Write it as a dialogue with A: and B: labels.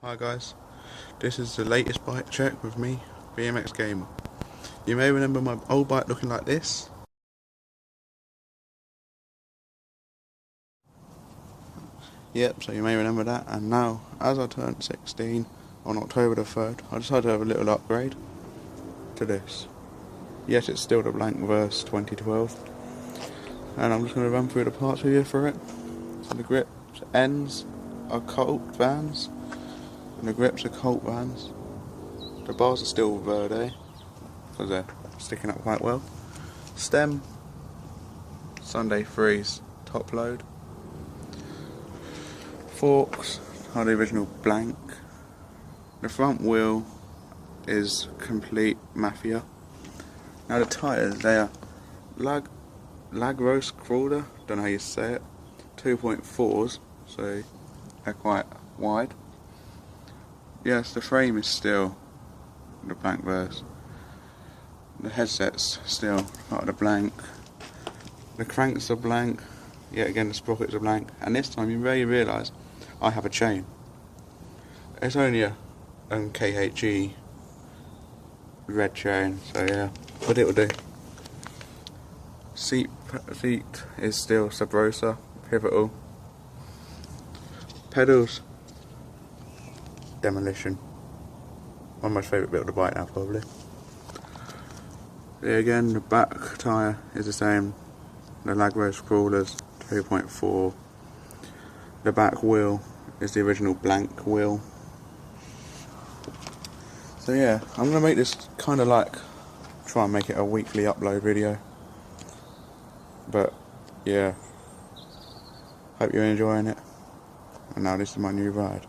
A: Hi guys, this is the latest bike check with me, BMX Gamer. You may remember my old bike looking like this. Yep, so you may remember that, and now, as I turned 16 on October the 3rd, I decided to have a little upgrade to this. Yes, it's still the Blank Verse 2012, and I'm just going to run through the parts with you for it. So the grips ends are Colt Vans, and the grips are Colt Vans. The bars are still Verde, because they're sticking up quite well. Stem, Sunday Freeze top load. Forks are the original Blank. The front wheel is complete Mafia. Now the tyres, they are Lagros Crawler, don't know how you say it, 2.4s, so they're quite wide. Yes, the frame is still the Blank Verse. The headset's still part of the Blank. The cranks are Blank. Yet again the sprockets are Blank. And this time you may realise I have a chain. It's only a KHE red chain, so yeah, but it'll do. Seat is still Sub Rosa, Pivotal. Pedals, Demolition. One of my favourite bit of the bike now, probably. Yeah, again, the back tyre is the same. The Lagros Crawlers 2.4. The back wheel is the original Blank wheel. So yeah, I'm going to make this kind of like, try and make it a weekly upload video. But yeah, hope you're enjoying it. And now this is my new ride.